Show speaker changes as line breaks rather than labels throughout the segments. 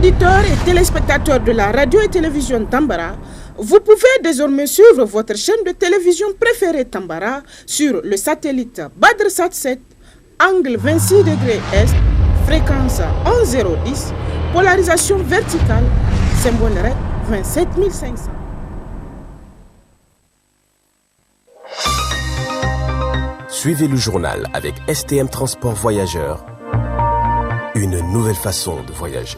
auditeurs et téléspectateurs de la radio et télévision Tambara, vous pouvez désormais suivre votre chaîne de télévision préférée Tambara sur le satellite BadrSat 7, angle 26 degrés Est, fréquence 11010, polarisation verticale, symbole REC 27500.
Suivez le journal avec STM Transport Voyageurs, une nouvelle façon de voyager.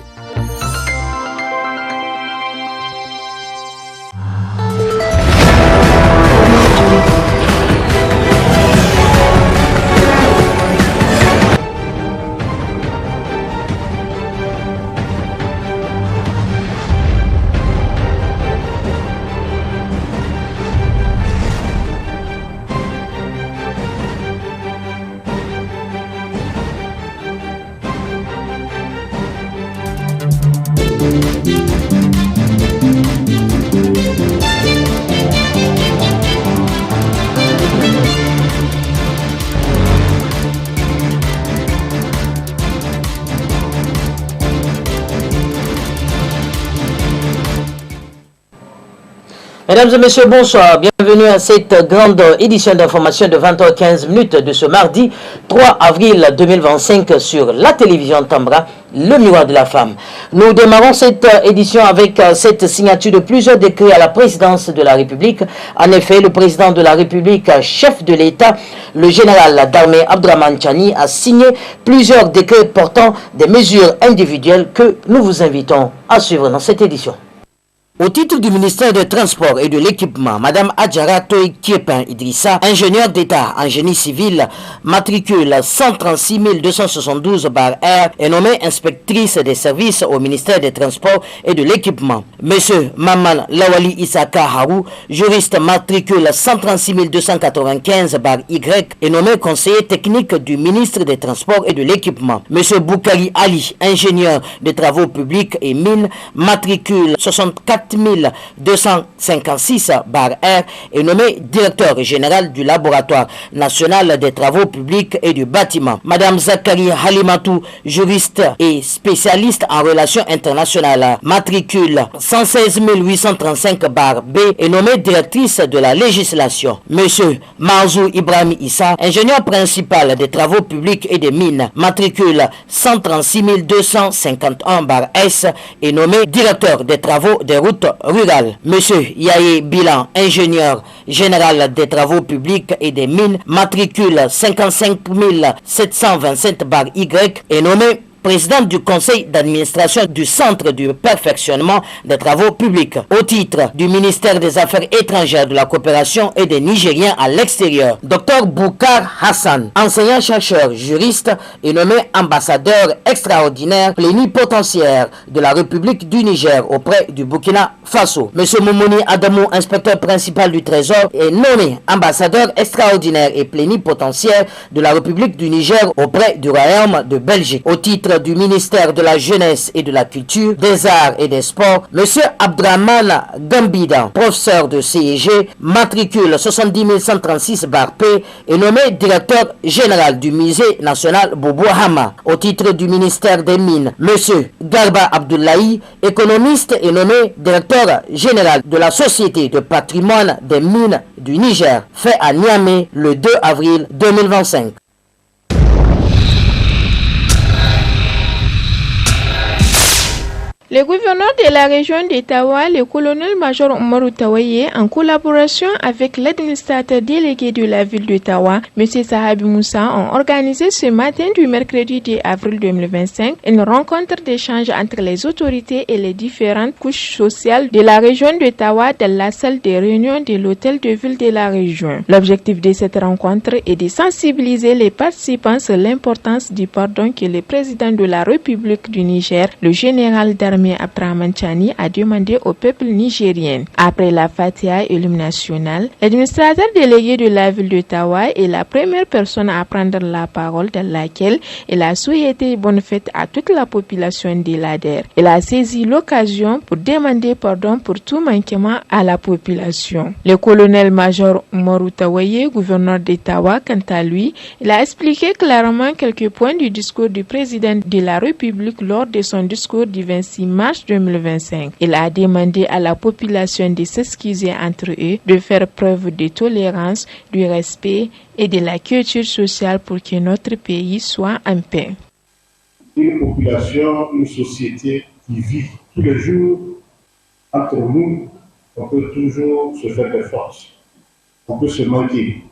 Mesdames et messieurs, bonsoir. Bienvenue à cette grande édition d'information de 20h15 de ce mardi 3 avril 2025 sur la télévision Tambara, le miroir de la femme. Nous démarrons cette édition avec cette signature de plusieurs décrets à la présidence de la République. En effet, le président de la République, chef de l'État, le général d'armée Abdraman Chani, a signé plusieurs décrets portant des mesures individuelles que nous vous invitons à suivre dans cette édition. Au titre du ministère des Transports et de l'Équipement, Mme Adjara Toy Kiepin Idrissa, ingénieure d'État en génie civil, matricule 136 272-R, est nommée inspectrice des services au ministère des Transports et de l'Équipement. Monsieur Maman Lawali Isaka Harou, juriste matricule 136 295-Y, est nommé conseiller technique du ministre des Transports et de l'Équipement. Monsieur Boukari Ali, ingénieur de travaux publics et mines, matricule 64 256-R, est nommé directeur général du laboratoire national des travaux publics et du bâtiment. Madame Zakari Halimatou, juriste et spécialiste en relations internationales, matricule 116 835-B, est nommée directrice de la législation. Monsieur Marzou Ibrahim Issa, ingénieur principal des travaux publics et des mines, matricule 136 251-S, est nommé directeur des travaux des routes rurales. Monsieur Yaye Bilan, ingénieur général des travaux publics et des mines, matricule 55 727-Y, est nommé président du conseil d'administration du Centre du perfectionnement des travaux publics. Au titre du ministère des Affaires étrangères, de la coopération et des Nigériens à l'extérieur, Dr Boukar Hassan, enseignant-chercheur juriste, est nommé ambassadeur extraordinaire plénipotentiaire de la République du Niger auprès du Burkina Faso. Monsieur Moumouni Adamou, inspecteur principal du Trésor, est nommé ambassadeur extraordinaire et plénipotentiaire de la République du Niger auprès du Royaume de Belgique. Au titre du ministère de la Jeunesse et de la Culture, des Arts et des Sports, M. Abdraman Gambida, professeur de CEG, matricule 70 136-P, est nommé directeur général du Musée national Bobo Hama. Au titre du ministère des Mines, M. Garba Abdoulaye, économiste, est nommé directeur général de la Société de patrimoine des mines du Niger, fait à Niamey le 2 avril 2025.
Le gouverneur de la région d'Ottawa, le colonel-major Omarou Tawaye, en collaboration avec l'administrateur délégué de la ville d'Ottawa, M. Sahabi Moussa, ont organisé ce matin du mercredi 2 avril 2025 une rencontre d'échange entre les autorités et les différentes couches sociales de la région d'Ottawa dans la salle de réunion de l'hôtel de ville de la région. L'objectif de cette rencontre est de sensibiliser les participants sur l'importance du pardon que le président de la République du Niger, le général d'armée Abdraman Chani, a demandé au peuple nigérien. Après la Fatiha et l'hymne national, l'administrateur délégué de la ville d'Ottawa est la première personne à prendre la parole, dans laquelle il a souhaité bonne fête à toute la population de l'ADER. Il a saisi l'occasion pour demander pardon pour tout manquement à la population. Le colonel-major Omarou Tawaye, gouverneur d'Ottawa, quant à lui, il a expliqué clairement quelques points du discours du président de la République lors de son discours du 26 mai mars 2025. Il a demandé à la population de s'excuser entre eux, de faire preuve de tolérance, du respect et de la culture sociale pour que notre pays soit en paix.
Une population, une société qui vit tous les jours entre nous, on peut toujours se faire des forces, on peut se manquer,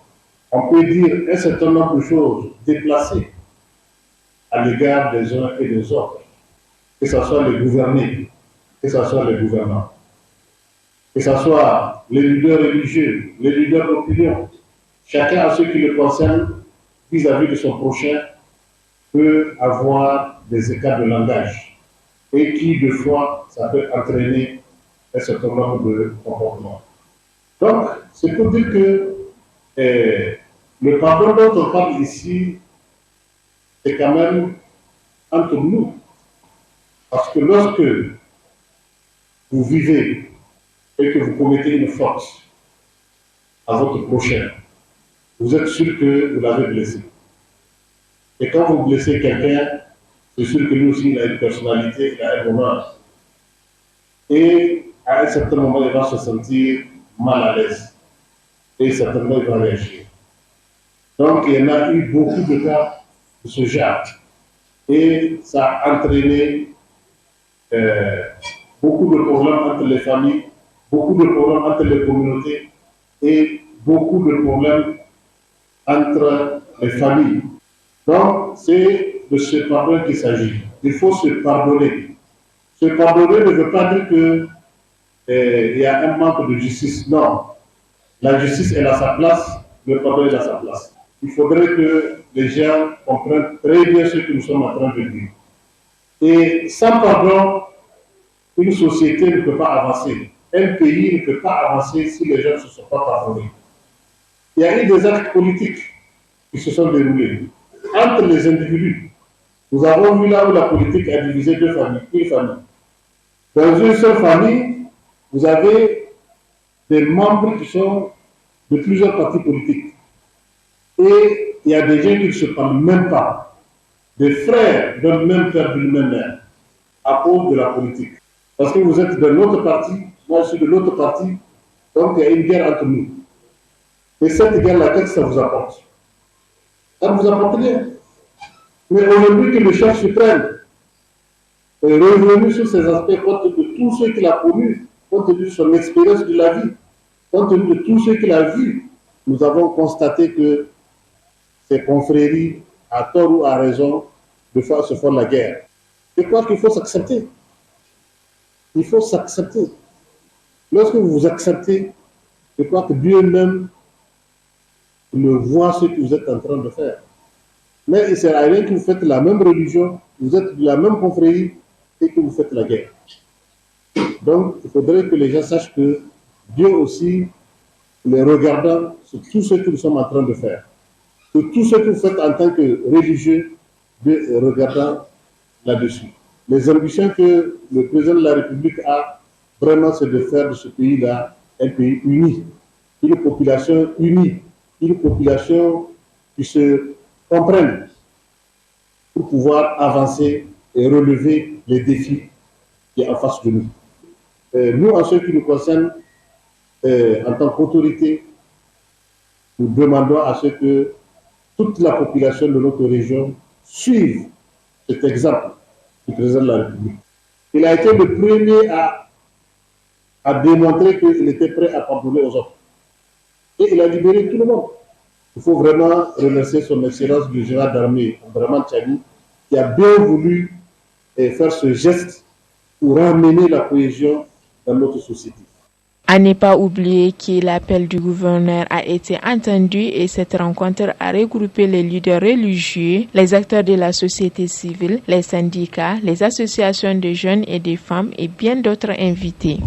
on peut dire un certain nombre de choses déplacées à l'égard des uns et des autres, que ce soit les gouvernés, que ce soit les gouvernants, que ce soit les leaders religieux, les leaders d'opinion, chacun a ce qui le concerne vis-à-vis de son prochain peut avoir des écarts de langage et qui, de fois, ça peut entraîner un certain nombre de comportements. Donc, c'est pour dire que le pardon dont on parle ici, c'est quand même entre nous. Parce que lorsque vous vivez et que vous commettez une faute à votre prochain, vous êtes sûr que vous l'avez blessé. Et quand vous blessez quelqu'un, c'est sûr que lui aussi, il a une personnalité, il a un honneur. Et à un certain moment, il va se sentir mal à l'aise. Et certainement, il va réagir. Donc, il y en a eu beaucoup de cas de ce genre. Et ça a entraîné beaucoup de problèmes entre les familles, beaucoup de problèmes entre les communautés et beaucoup de problèmes entre les familles. Donc, c'est de ce pardon qu'il s'agit. Il faut se pardonner. Se pardonner ne veut pas dire qu'il y a un manque de justice. Non. La justice est à sa place, le pardon est à sa place. Il faudrait que les gens comprennent très bien ce que nous sommes en train de dire. Et sans pardon, une société ne peut pas avancer. Un pays ne peut pas avancer si les gens ne se sont pas pardonnés. Il y a eu des actes politiques qui se sont déroulés entre les individus. Nous avons vu là où la politique a divisé deux familles, une famille. Dans une seule famille, vous avez des membres qui sont de plusieurs partis politiques. Et il y a des gens qui ne se parlent même pas. Des frères d'un même père, d'une même mère, à cause de la politique. Parce que vous êtes de l'autre parti, moi je suis de l'autre parti, donc il y a une guerre entre nous. Et cette guerre-là, qu'est-ce que ça vous apporte? Ça ne vous apporte rien. Mais aujourd'hui que le chef suprême est revenu sur ces aspects, compte tenu de tout ce qu'il a connu, compte tenu de son expérience de la vie, compte tenu de tout ce qu'il a vu, nous avons constaté que ces confréries, à tort ou à raison, de fois se font la guerre. Je crois qu'il faut s'accepter. Il faut s'accepter. Lorsque vous vous acceptez, je crois que Dieu même le voit ce que vous êtes en train de faire. Mais il ne sert à rien que vous faites la même religion, vous êtes de la même confrérie et que vous faites la guerre. Donc, il faudrait que les gens sachent que Dieu aussi, les regardant sur tout ce que nous sommes en train de faire, sur tout ce que vous faites en tant que religieux, Dieu est regardant là-dessus. Les ambitions que le président de la République a, vraiment, c'est de faire de ce pays-là un pays uni, une population unie, une population qui se comprenne pour pouvoir avancer et relever les défis qui sont en face de nous. Nous, en ce qui nous concerne, en tant qu'autorité, nous demandons à ce que toute la population de notre région suive cet exemple du président de la République. Il a été le premier à démontrer qu'il était prêt à pardonner aux autres. Et il a libéré tout le monde. Il faut vraiment remercier son excellence du général d'armée, Abdraman Tchani, qui a bien voulu faire ce geste pour ramener la cohésion dans notre société.
À ne pas oublier que l'appel du gouverneur a été entendu et cette rencontre a regroupé les leaders religieux, les acteurs de la société civile, les syndicats, les associations de jeunes et de femmes et bien d'autres invités.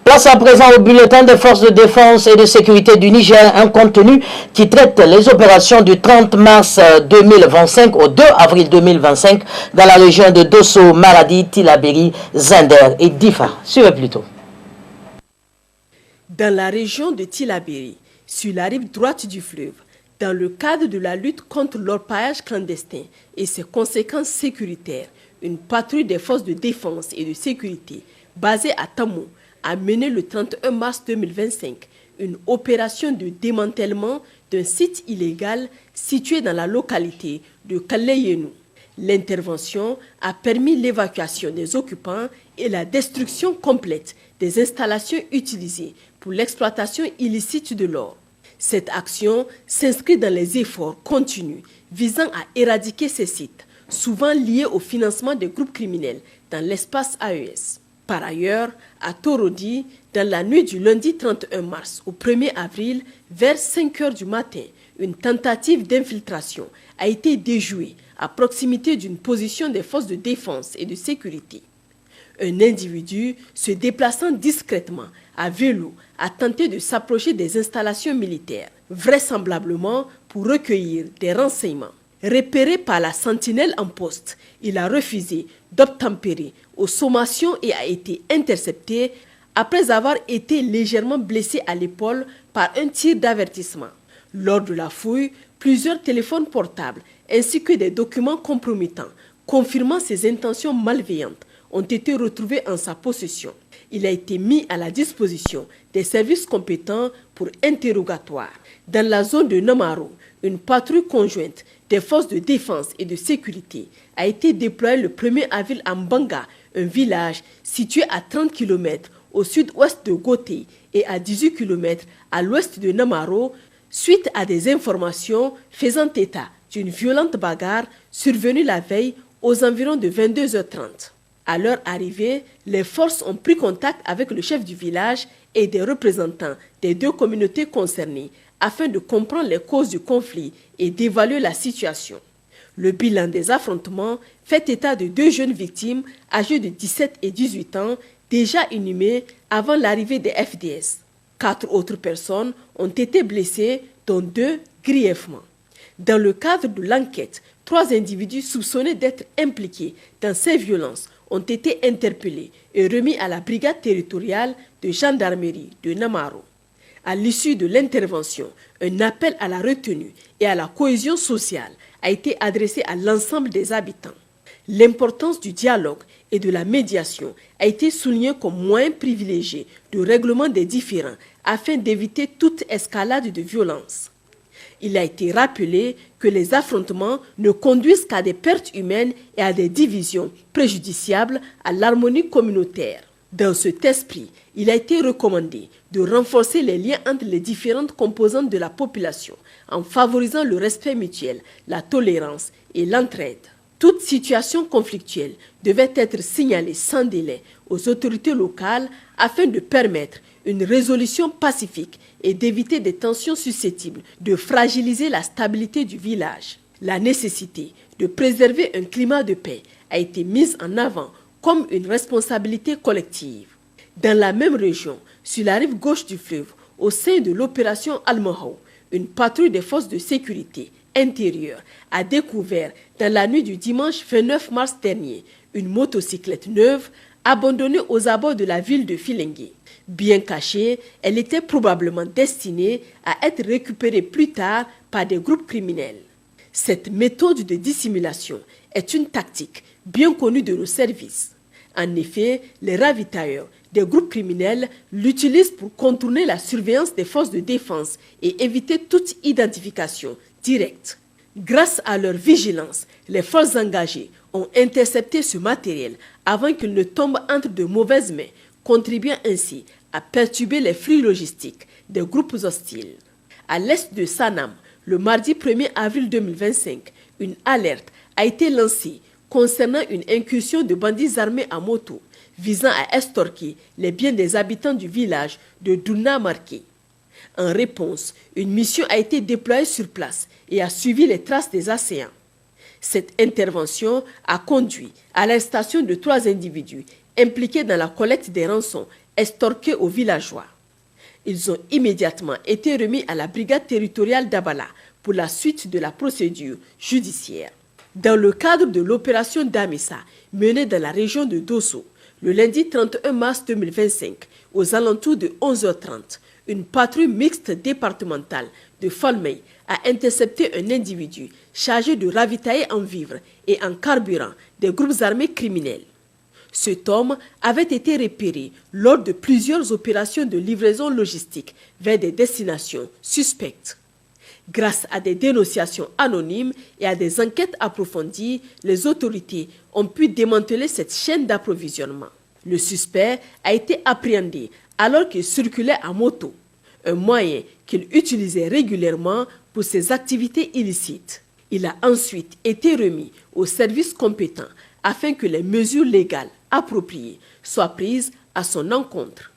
Place à présent au bulletin des forces de défense et de sécurité du Niger, un contenu qui traite les opérations du 30 mars 2025 au 2 avril 2025 dans la région de Dosso, Maradi, Tillabéri, Zinder et Difa. Suivez plutôt.
Dans la région de Tillabéri, sur la rive droite du fleuve, Dans le cadre de la lutte contre l'orpaillage clandestin et ses conséquences sécuritaires, une patrouille des forces de défense et de sécurité basée à Tamou a mené le 31 mars 2025 une opération de démantèlement d'un site illégal situé dans la localité de Kaleyenu. L'intervention a permis l'évacuation des occupants et la destruction complète des installations utilisées pour l'exploitation illicite de l'or. Cette action s'inscrit dans les efforts continus visant à éradiquer ces sites, souvent liés au financement des groupes criminels dans l'espace AES. Par ailleurs, à Torodi, dans la nuit du lundi 31 mars au 1er avril, vers 5 heures du matin, une tentative d'infiltration a été déjouée à proximité d'une position des forces de défense et de sécurité. Un individu se déplaçant discrètement à vélo a tenté de s'approcher des installations militaires, vraisemblablement pour recueillir des renseignements. Repéré par la sentinelle en poste, il a refusé d'obtempérer aux sommations et a été intercepté après avoir été légèrement blessé à l'épaule par un tir d'avertissement. Lors de la fouille, plusieurs téléphones portables ainsi que des documents compromettants confirmant ses intentions malveillantes ont été retrouvés en sa possession. Il a été mis à la disposition des services compétents pour interrogatoire. Dans la zone de Namaro, une patrouille conjointe des forces de défense et de sécurité a été déployée le 1er avril à Mbanga, un village situé à 30 km au sud-ouest de Goté et à 18 km à l'ouest de Namaro, suite à des informations faisant état d'une violente bagarre survenue la veille aux environs de 22h30. À leur arrivée, les forces ont pris contact avec le chef du village et des représentants des deux communautés concernées afin de comprendre les causes du conflit et d'évaluer la situation. Le bilan des affrontements fait état de 2 jeunes victimes âgées de 17 et 18 ans déjà inhumées avant l'arrivée des FDS. 4 autres personnes ont été blessées, dont 2 grièvement. Dans le cadre de l'enquête, 3 individus soupçonnés d'être impliqués dans ces violences ont été interpellés et remis à la brigade territoriale de gendarmerie de Namaro. À l'issue de l'intervention, un appel à la retenue et à la cohésion sociale a été adressé à l'ensemble des habitants. L'importance du dialogue et de la médiation a été soulignée comme moyen privilégié de règlement des différends afin d'éviter toute escalade de violence. Il a été rappelé que les affrontements ne conduisent qu'à des pertes humaines et à des divisions préjudiciables à l'harmonie communautaire. Dans cet esprit, il a été recommandé de renforcer les liens entre les différentes composantes de la population en favorisant le respect mutuel, la tolérance et l'entraide. Toute situation conflictuelle devait être signalée sans délai aux autorités locales afin de permettre une résolution pacifique et d'éviter des tensions susceptibles de fragiliser la stabilité du village. La nécessité de préserver un climat de paix a été mise en avant comme une responsabilité collective. Dans la même région, sur la rive gauche du fleuve, au sein de l'opération Almahou, une patrouille des forces de sécurité intérieure a découvert dans la nuit du dimanche 29 mars dernier une motocyclette neuve abandonnée aux abords de la ville de Filengue. Bien cachée, elle était probablement destinée à être récupérée plus tard par des groupes criminels. Cette méthode de dissimulation est une tactique bien connue de nos services. En effet, les ravitailleurs des groupes criminels l'utilisent pour contourner la surveillance des forces de défense et éviter toute identification directe. Grâce à leur vigilance, les forces engagées ont intercepté ce matériel avant qu'il ne tombe entre de mauvaises mains, contribuant ainsi à perturber les flux logistiques des groupes hostiles. À l'est de Sanam, le mardi 1er avril 2025, une alerte a été lancée concernant une incursion de bandits armés à moto visant à extorquer les biens des habitants du village de Douna Marqué. En réponse, une mission a été déployée sur place et a suivi les traces des assaillants. Cette intervention a conduit à l'arrestation de 3 individus impliqués dans la collecte des rançons extorquées aux villageois. Ils ont immédiatement été remis à la brigade territoriale d'Abala pour la suite de la procédure judiciaire. Dans le cadre de l'opération Damissa menée dans la région de Dosso, le lundi 31 mars 2025, aux alentours de 11h30, une patrouille mixte départementale de Falmey a intercepté un individu chargé de ravitailler en vivres et en carburant des groupes armés criminels. Cet homme avait été repéré lors de plusieurs opérations de livraison logistique vers des destinations suspectes. Grâce à des dénonciations anonymes et à des enquêtes approfondies, les autorités ont pu démanteler cette chaîne d'approvisionnement. Le suspect a été appréhendé alors qu'il circulait à moto, un moyen qu'il utilisait régulièrement pour ses activités illicites. Il a ensuite été remis aux services compétents afin que les mesures légales appropriées soient prises à son encontre.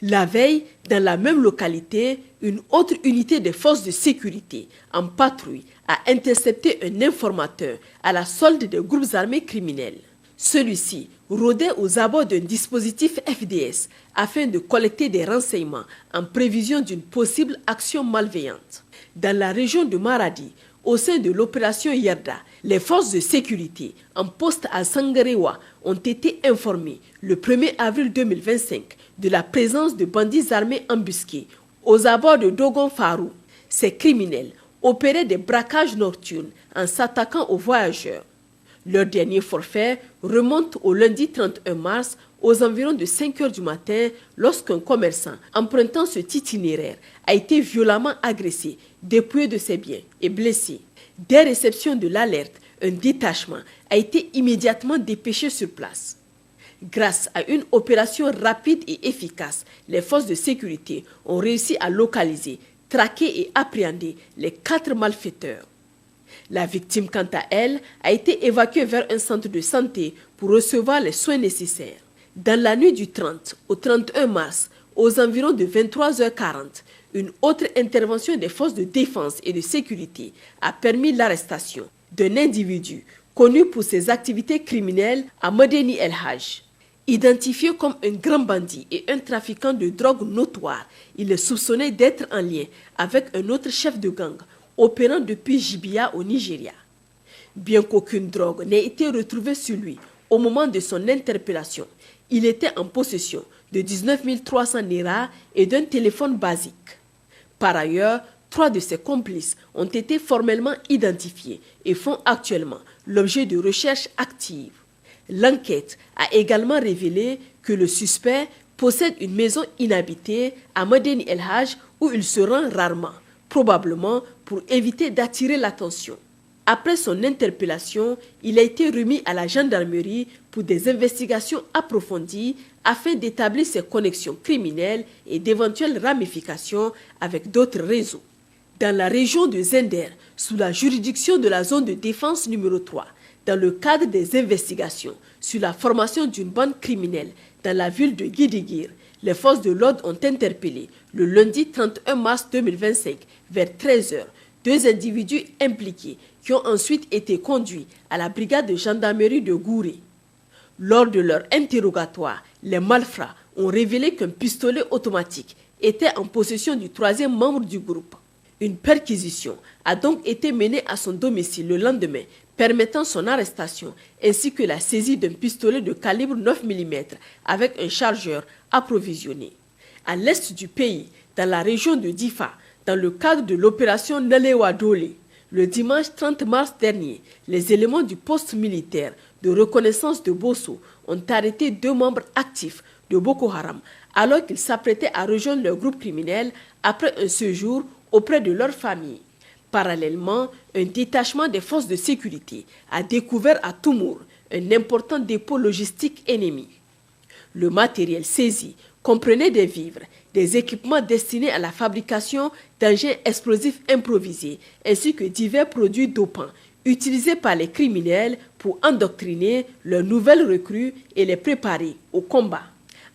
La veille, dans la même localité, une autre unité des forces de sécurité en patrouille a intercepté un informateur à la solde des groupes armés criminels. Celui-ci rôdait aux abords d'un dispositif FDS afin de collecter des renseignements en prévision d'une possible action malveillante. Dans la région de Maradi, au sein de l'opération Yerda, les forces de sécurité en poste à Sangarewa ont été informées le 1er avril 2025 de la présence de bandits armés embusqués aux abords de Dogon Farou. Ces criminels opéraient des braquages nocturnes en s'attaquant aux voyageurs. Leur dernier forfait remonte au lundi 31 mars aux environs de 5 heures du matin lorsqu'un commerçant empruntant cet itinéraire a été violemment agressé, dépouillé de ses biens et blessé. Dès réception de l'alerte, un détachement a été immédiatement dépêché sur place. Grâce à une opération rapide et efficace, les forces de sécurité ont réussi à localiser, traquer et appréhender les 4 malfaiteurs. La victime, quant à elle, a été évacuée vers un centre de santé pour recevoir les soins nécessaires. Dans la nuit du 30 au 31 mars, aux environs de 23h40, une autre intervention des forces de défense et de sécurité a permis l'arrestation d'un individu connu pour ses activités criminelles à Medeni El Haj. Identifié comme un grand bandit et un trafiquant de drogue notoire, il est soupçonné d'être en lien avec un autre chef de gang opérant depuis Jibia au Nigeria. Bien qu'aucune drogue n'ait été retrouvée sur lui au moment de son interpellation, il était en possession de 19 300 Naira et d'un téléphone basique. Par ailleurs, 3 de ses complices ont été formellement identifiés et font actuellement l'objet de recherches actives. L'enquête a également révélé que le suspect possède une maison inhabitée à Medeni El Haj où il se rend rarement, probablement pour éviter d'attirer l'attention. Après son interpellation, il a été remis à la gendarmerie pour des investigations approfondies afin d'établir ses connexions criminelles et d'éventuelles ramifications avec d'autres réseaux. Dans la région de Zender, sous la juridiction de la zone de défense numéro 3, dans le cadre des investigations sur la formation d'une bande criminelle dans la ville de Gidigir, les forces de l'ordre ont interpellé le lundi 31 mars 2025 vers 13h 2 individus impliqués qui ont ensuite été conduits à la brigade de gendarmerie de Gouré. Lors de leur interrogatoire, les malfrats ont révélé qu'un pistolet automatique était en possession du 3e membre du groupe. Une perquisition a donc été menée à son domicile le lendemain, permettant son arrestation ainsi que la saisie d'un pistolet de calibre 9 mm avec un chargeur approvisionné. À l'est du pays, dans la région de Difa, dans le cadre de l'opération Nalewa Dole, le dimanche 30 mars dernier, les éléments du poste militaire de reconnaissance de Bosso ont arrêté 2 membres actifs de Boko Haram alors qu'ils s'apprêtaient à rejoindre leur groupe criminel après un séjour auprès de leur famille. Parallèlement, un détachement des forces de sécurité a découvert à Toumour un important dépôt logistique ennemi. Le matériel saisi comprenait des vivres, des équipements destinés à la fabrication d'engins explosifs improvisés, ainsi que divers produits dopants utilisés par les criminels pour endoctriner leurs nouvelles recrues et les préparer au combat.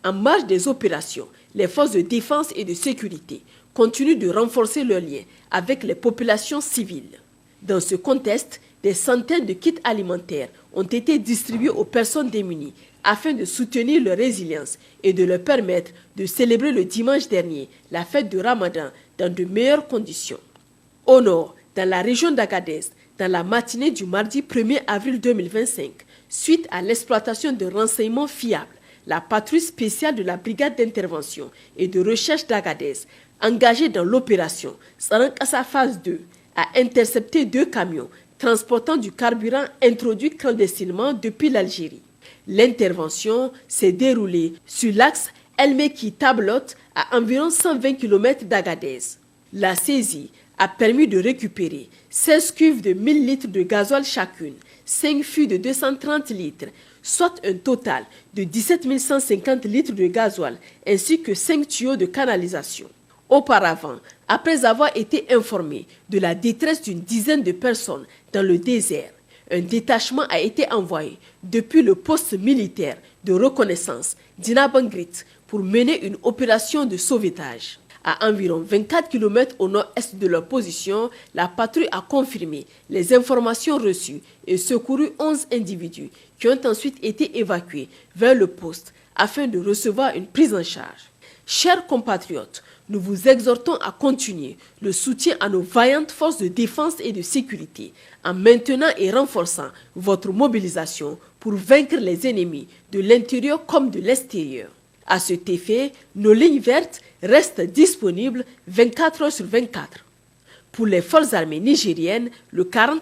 En marge des opérations, les forces de défense et de sécurité continuent de renforcer leurs liens avec les populations civiles. Dans ce contexte, des centaines de kits alimentaires ont été distribués aux personnes démunies afin de soutenir leur résilience et de leur permettre de célébrer le dimanche dernier la fête de Ramadan dans de meilleures conditions. Au nord, dans la région d'Agadez, dans la matinée du mardi 1er avril 2025, suite à l'exploitation de renseignements fiables, la patrouille spéciale de la brigade d'intervention et de recherche d'Agadez engagé dans l'opération Tsarankasa phase 2, a intercepté 2 camions transportant du carburant introduit clandestinement depuis l'Algérie. L'intervention s'est déroulée sur l'axe Elmeki-Tablote à environ 120 km d'Agadez. La saisie a permis de récupérer 16 cuves de 1000 litres de gasoil chacune, 5 fûts de 230 litres, soit un total de 17 150 litres de gasoil, ainsi que 5 tuyaux de canalisation. Auparavant, après avoir été informé de la détresse d'une dizaine de personnes dans le désert, un détachement a été envoyé depuis le poste militaire de reconnaissance d'Inabangrit pour mener une opération de sauvetage. À environ 24 km au nord-est de leur position, la patrouille a confirmé les informations reçues et secouru 11 individus qui ont ensuite été évacués vers le poste afin de recevoir une prise en charge. Chers compatriotes, nous vous exhortons à continuer le soutien à nos vaillantes forces de défense et de sécurité en maintenant et renforçant votre mobilisation pour vaincre les ennemis de l'intérieur comme de l'extérieur. À cet effet, nos lignes vertes restent disponibles 24 heures sur 24. Pour les forces armées nigériennes, le 40-40.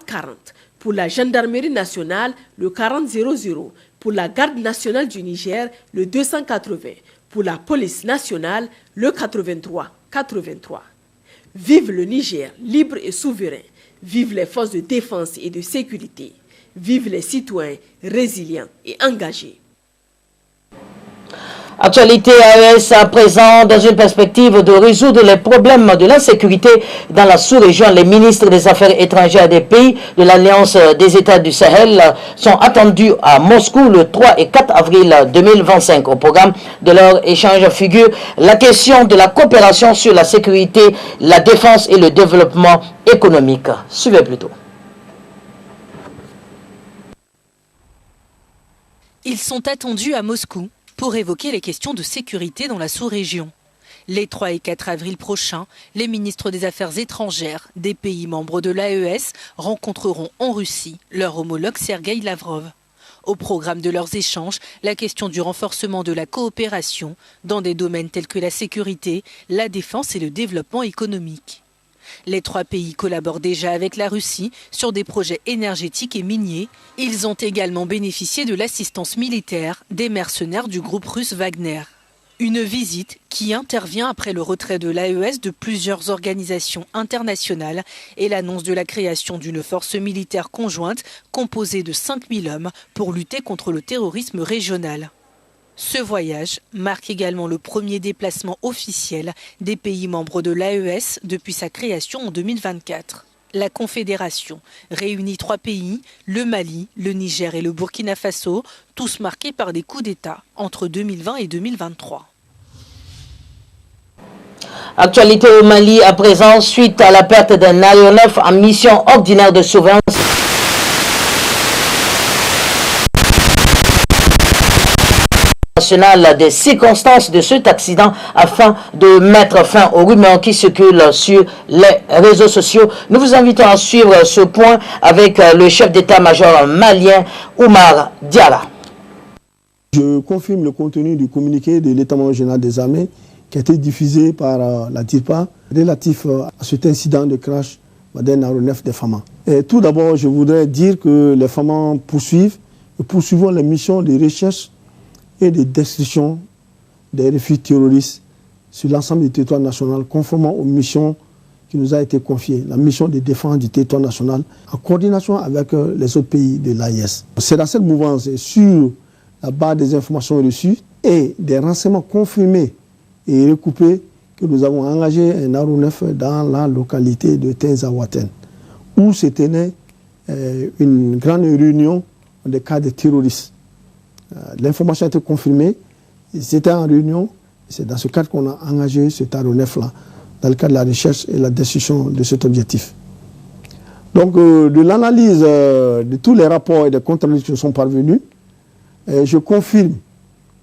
Pour la gendarmerie nationale, le 40-00. Pour la garde nationale du Niger, le 280. Pour la police nationale, le 83-83. Vive le Niger, libre et souverain. Vive les forces de défense et de sécurité. Vive les citoyens résilients et engagés.
Actualité AES à présent, dans une perspective de résoudre les problèmes de l'insécurité dans la sous-région. Les ministres des Affaires étrangères des pays de l'Alliance des États du Sahel sont attendus à Moscou le 3 et 4 avril 2025. Au programme de leur échange figure la question de la coopération sur la sécurité, la défense et le développement économique. Suivez plutôt.
Ils sont attendus à Moscou pour évoquer les questions de sécurité dans la sous-région. Les 3 et 4 avril prochains, les ministres des Affaires étrangères des pays membres de l'AES rencontreront en Russie leur homologue Sergueï Lavrov. Au programme de leurs échanges, la question du renforcement de la coopération dans des domaines tels que la sécurité, la défense et le développement économique. Les 3 pays collaborent déjà avec la Russie sur des projets énergétiques et miniers. Ils ont également bénéficié de l'assistance militaire des mercenaires du groupe russe Wagner. Une visite qui intervient après le retrait de l'AES de plusieurs organisations internationales et l'annonce de la création d'une force militaire conjointe composée de 5000 hommes pour lutter contre le terrorisme régional. Ce voyage marque également le premier déplacement officiel des pays membres de l'AES depuis sa création en 2024. La Confédération réunit 3 pays, le Mali, le Niger et le Burkina Faso, tous marqués par des coups d'État entre 2020 et 2023.
Actualité au Mali à présent, suite à la perte d'un aéronef en mission ordinaire de surveillance. Des circonstances de cet accident afin de mettre fin aux rumeurs qui circulent sur les réseaux sociaux. Nous vous invitons à suivre ce point avec le chef d'état-major malien Oumar Diarra.
Je confirme le contenu du communiqué de l'état-major général des armées qui a été diffusé par la DIRPA relatif à cet incident de crash d'un aéronef des FAMA. Et tout d'abord, je voudrais dire que les FAMA poursuivons les missions de recherche et de destruction des refuges terroristes sur l'ensemble du territoire national, conformément aux missions qui nous a été confiées, la mission de défense du territoire national, en coordination avec les autres pays de l'AIS. C'est dans cette mouvance, et sur la base des informations reçues et des renseignements confirmés et recoupés, que nous avons engagé un aéronef dans la localité de Tenzawaten, où se tenait une grande réunion des cas de terroristes. L'information a été confirmée, c'était en réunion, c'est dans ce cadre qu'on a engagé cet aéronef-là, dans le cadre de la recherche et la destruction de cet objectif. Donc, de l'analyse de tous les rapports et des comptes rendus qui nous sont parvenus, je confirme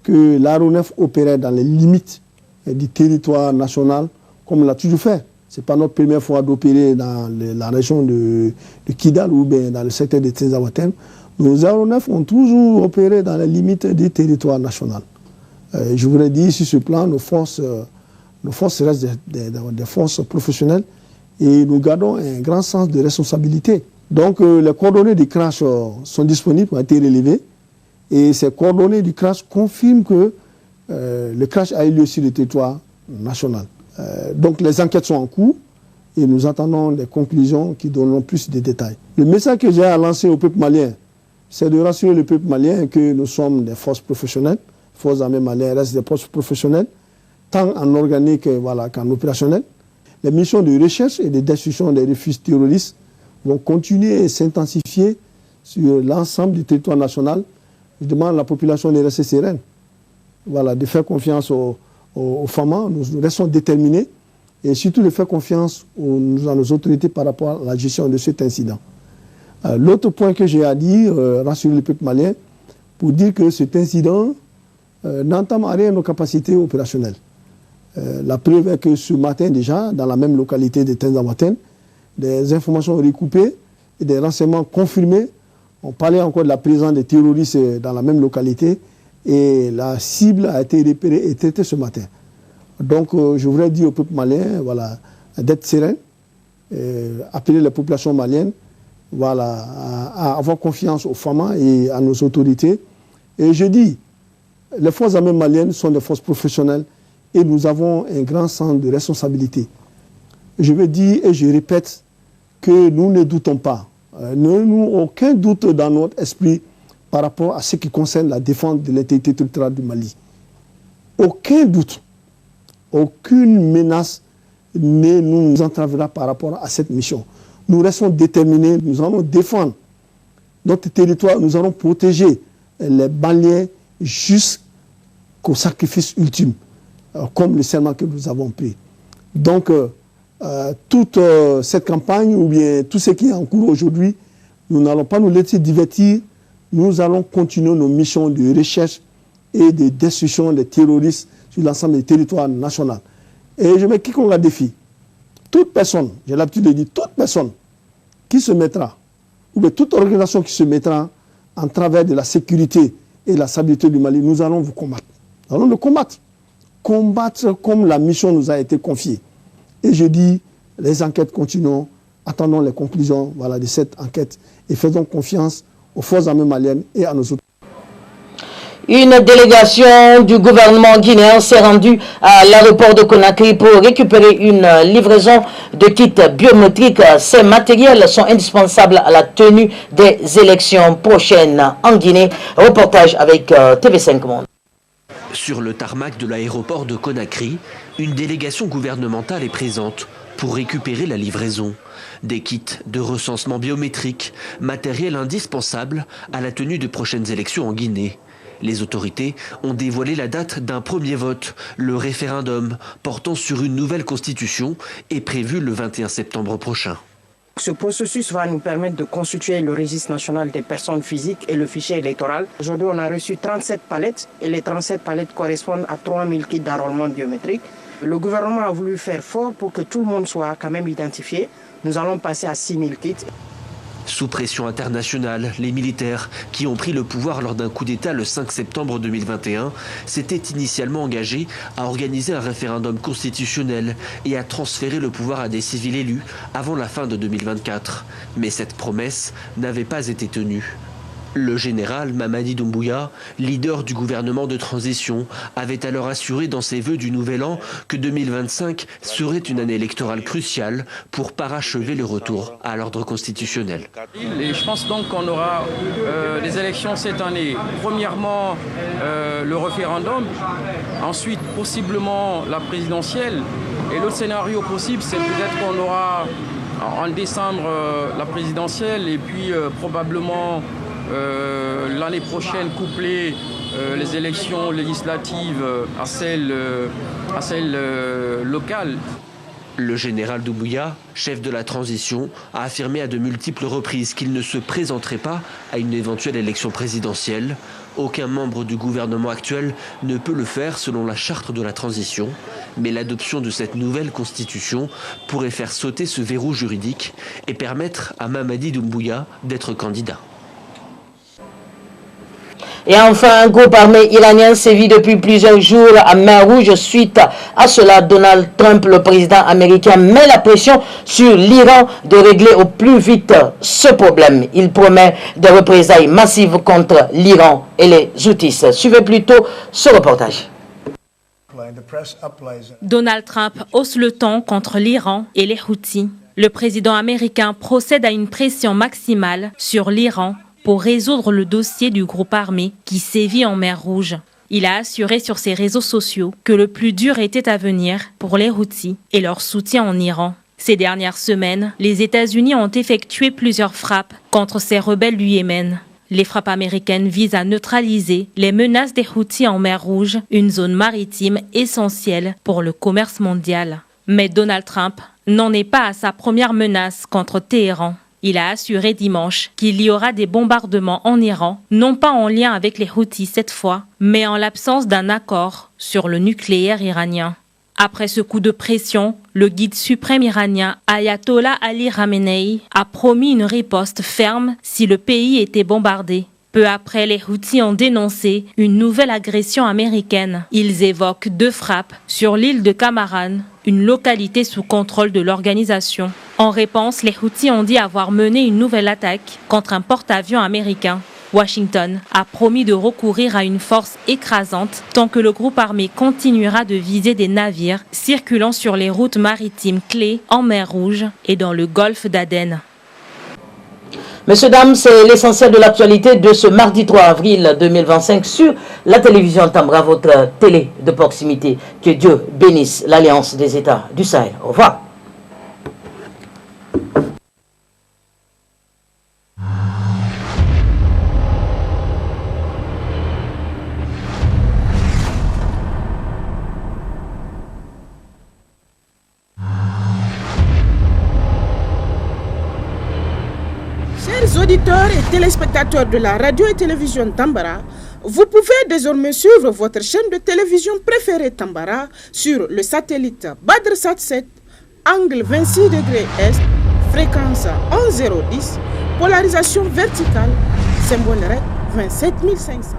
que l'aéronef opérait dans les limites du territoire national, comme on l'a toujours fait. Ce n'est pas notre première fois d'opérer dans la région de Kidal ou bien dans le secteur de Tenzawaten. Nos aéronefs ont toujours opéré dans les limites du territoire national. Je voudrais dire, sur ce plan, nos forces Nos forces restent des forces professionnelles et nous gardons un grand sens de responsabilité. Donc les coordonnées du crash sont disponibles, ont été relevées. Et ces coordonnées du crash confirment que le crash a eu lieu sur le territoire national. Donc les enquêtes sont en cours et nous attendons des conclusions qui donneront plus de détails. Le message que j'ai à lancer au peuple malien, c'est de rassurer le peuple malien que nous sommes des forces professionnelles. Les forces armées maliennes restent des forces professionnelles, tant en organique qu'en opérationnel. Les missions de recherche et de destruction des refuges terroristes vont continuer et s'intensifier sur l'ensemble du territoire national. Je demande à la population de rester sereine, de faire confiance aux FAMA. Nous restons déterminés et surtout de faire confiance à nos autorités par rapport à la gestion de cet incident. L'autre point que j'ai à dire, rassurer le peuple malien, pour dire que cet incident n'entame en rien nos capacités opérationnelles. La preuve est que ce matin déjà, dans la même localité de Tenzamaten, des informations recoupées et des renseignements confirmés. On parlait encore de la présence des terroristes dans la même localité et la cible a été repérée et traitée ce matin. Donc je voudrais dire au peuple malien d'être serein, appeler la population malienne à avoir confiance aux FAMA et à nos autorités. Et je dis, les forces armées maliennes sont des forces professionnelles et nous avons un grand sens de responsabilité. Je veux dire et je répète que nous ne doutons pas. Nous n'avons aucun doute dans notre esprit par rapport à ce qui concerne la défense de l'intégrité territoriale du Mali. Aucun doute, aucune menace ne nous entravera par rapport à cette mission. Nous restons déterminés, nous allons défendre notre territoire, nous allons protéger les Maliens jusqu'au sacrifice ultime, comme le serment que nous avons pris. Donc, toute cette campagne ou bien tout ce qui est en cours aujourd'hui, nous n'allons pas nous laisser divertir. Nous allons continuer nos missions de recherche et de destruction des terroristes sur l'ensemble des territoires nationaux. Et je mets quiconque la défi. Toute personne, j'ai l'habitude de dire, toute personne qui se mettra, ou bien toute organisation qui se mettra en travers de la sécurité et la stabilité du Mali, nous allons vous combattre. Nous allons le combattre. Combattre comme la mission nous a été confiée. Et je dis, les enquêtes continuent, attendons les conclusions de cette enquête et faisons confiance aux forces armées maliennes et à nos autres.
Une délégation du gouvernement guinéen s'est rendue à l'aéroport de Conakry pour récupérer une livraison de kits biométriques. Ces matériels sont indispensables à la tenue des élections prochaines en Guinée. Reportage avec TV5 Monde.
Sur le tarmac de l'aéroport de Conakry, une délégation gouvernementale est présente pour récupérer la livraison. Des kits de recensement biométrique, matériel indispensable à la tenue de prochaines élections en Guinée. Les autorités ont dévoilé la date d'un premier vote. Le référendum portant sur une nouvelle constitution est prévu le 21 septembre prochain.
Ce processus va nous permettre de constituer le registre national des personnes physiques et le fichier électoral. Aujourd'hui, on a reçu 37 palettes et les 37 palettes correspondent à 3000 kits d'enrôlement biométrique. Le gouvernement a voulu faire fort pour que tout le monde soit quand même identifié. Nous allons passer à 6000 kits.
Sous pression internationale, les militaires qui ont pris le pouvoir lors d'un coup d'État le 5 septembre 2021 s'étaient initialement engagés à organiser un référendum constitutionnel et à transférer le pouvoir à des civils élus avant la fin de 2024. Mais cette promesse n'avait pas été tenue. Le général Mamadi Doumbouya, leader du gouvernement de transition, avait alors assuré dans ses vœux du Nouvel An que 2025 serait une année électorale cruciale pour parachever le retour à l'ordre constitutionnel.
Et je pense donc qu'on aura des élections cette année. Premièrement, le référendum, ensuite possiblement la présidentielle. Et l'autre scénario possible, c'est peut-être qu'on aura en décembre la présidentielle et puis probablement l'année prochaine couplé les élections législatives à celles locales.
Le général Doumbouya, chef de la transition, a affirmé à de multiples reprises qu'il ne se présenterait pas à une éventuelle élection présidentielle. Aucun membre du gouvernement actuel ne peut le faire selon la charte de la transition. Mais l'adoption de cette nouvelle constitution pourrait faire sauter ce verrou juridique et permettre à Mamadi Doumbouya d'être candidat.
Et enfin, un groupe armé iranien sévit depuis plusieurs jours à Mer Rouge. Suite à cela, Donald Trump, le président américain, met la pression sur l'Iran de régler au plus vite ce problème. Il promet des représailles massives contre l'Iran et les Houthis. Suivez plutôt ce reportage.
Donald Trump hausse le ton contre l'Iran et les Houthis. Le président américain procède à une pression maximale sur l'Iran pour résoudre le dossier du groupe armé qui sévit en mer Rouge. Il a assuré sur ses réseaux sociaux que le plus dur était à venir pour les Houthis et leur soutien en Iran. Ces dernières semaines, les États-Unis ont effectué plusieurs frappes contre ces rebelles du Yémen. Les frappes américaines visent à neutraliser les menaces des Houthis en mer Rouge, une zone maritime essentielle pour le commerce mondial. Mais Donald Trump n'en est pas à sa première menace contre Téhéran. Il a assuré dimanche qu'il y aura des bombardements en Iran, non pas en lien avec les Houthis cette fois, mais en l'absence d'un accord sur le nucléaire iranien. Après ce coup de pression, le guide suprême iranien Ayatollah Ali Khamenei a promis une riposte ferme si le pays était bombardé. Peu après, les Houthis ont dénoncé une nouvelle agression américaine. Ils évoquent 2 frappes sur l'île de Kamaran, une localité sous contrôle de l'organisation. En réponse, les Houthis ont dit avoir mené une nouvelle attaque contre un porte-avions américain. Washington a promis de recourir à une force écrasante tant que le groupe armé continuera de viser des navires circulant sur les routes maritimes clés en mer Rouge et dans le golfe d'Aden.
Messieurs, dames, c'est l'essentiel de l'actualité de ce mardi 3 avril 2025 sur la télévision Tambra, votre télé de proximité. Que Dieu bénisse l'Alliance des États du Sahel. Au revoir.
Chers auditeurs et téléspectateurs de la radio et télévision Tambara, vous pouvez désormais suivre votre chaîne de télévision préférée Tambara sur le satellite BadrSat 7, angle 26 degrés Est, fréquence 11010, polarisation verticale, symbole REC 27500.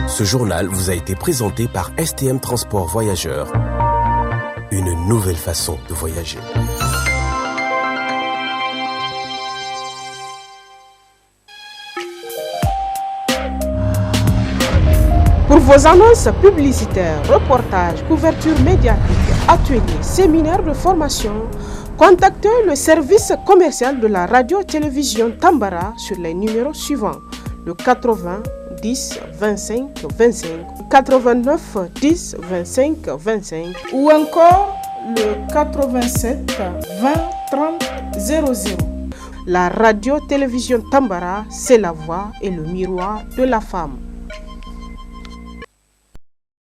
Ce journal vous a été présenté par STM Transport Voyageurs. Une nouvelle façon de voyager.
Pour vos annonces publicitaires, reportages, couvertures médiatiques, ateliers, séminaires de formation, contactez le service commercial de la radio-télévision Tambara sur les numéros suivants. Le 80 10 25 25, 89 10 25 25 ou encore le 87 20 30 00. La radio-télévision Tambara, c'est la voix et le miroir de la femme.